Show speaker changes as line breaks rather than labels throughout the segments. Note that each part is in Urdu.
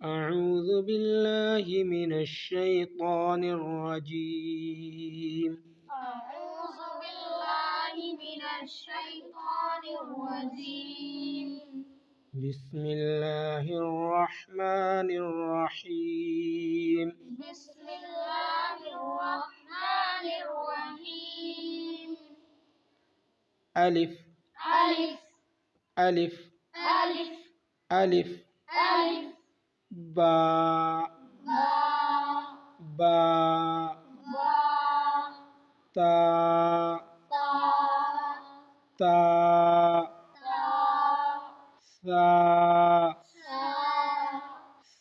أعوذ بالله من الشيطان الرجيم
أعوذ بالله من الشيطان الرجيم
بسم الله الرحمن الرحيم
بسم الله الرحمن الرحيم
ألف
ألف
ألف
ألف
ألف
ألف
باء
باء
باء
باء
تاء
تاء
تاء
تاء
ثاء
ثاء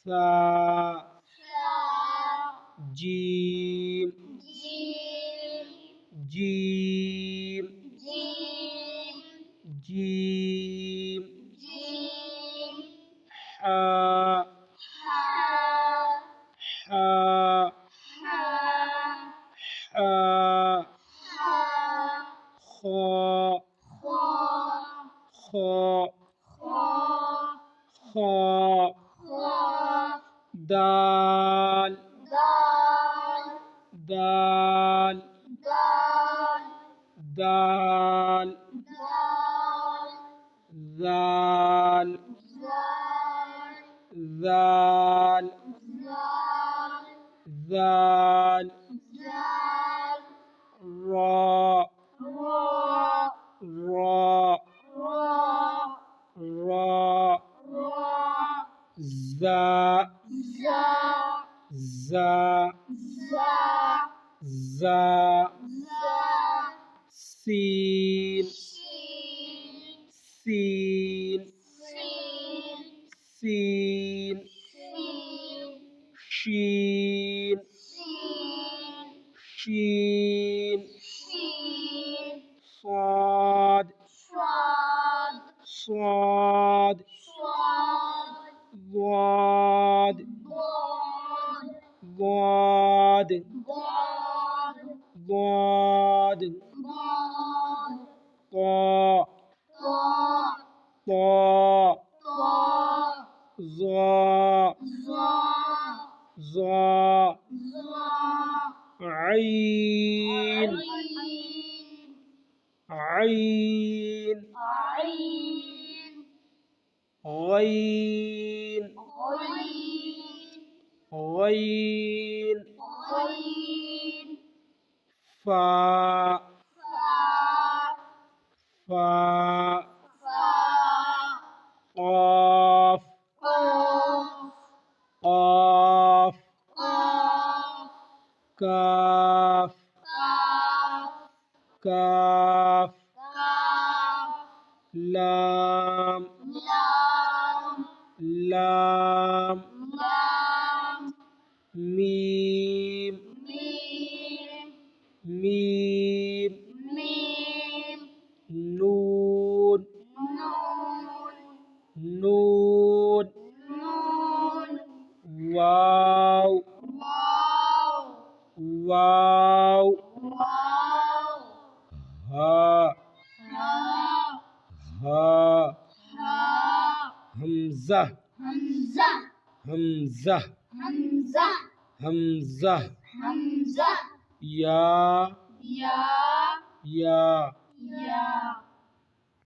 ثاء
ثاء
جيم
جيم
جيم
جيم
جيم
جيم
حاء
حاء
حاء
حاء
حاء
حاء
خاء
خاء
خاء
خاء
خاء
خاء
دال
دال
دال
دال
دال
دال
ذال
زال
ذال
زال
ذال
زال
راء
راء
راء
راء
راء
راء
زاء
زاء
زاء
زاء
زاء
زاء
سين
شين
سين
سين
سين
سين
شين
شين
شين
شين
صاد
صاد
صاد
صاد
ضاد
ضاد
ضاد
ضاد
ضاد
ضاد
طاء
طاء
طاء
طاء
ظاء
ظاء
ظاء
ظاء
عين عين
عين
غين
غين
غين
غين
فاء
فاء
فاء
فاء
قاف
قاف
قاف
قاف
كاف
كاف
كاف
كاف
لام
لام
لام
لام
ميم
ميم
ميم
ميم
نون
نون
نون
نون
واو
واو
واو
واو
ها
ها
ها
ها
همزة
همزة
همزة
همزة
همزة
همزة
يا
يا
يا
يا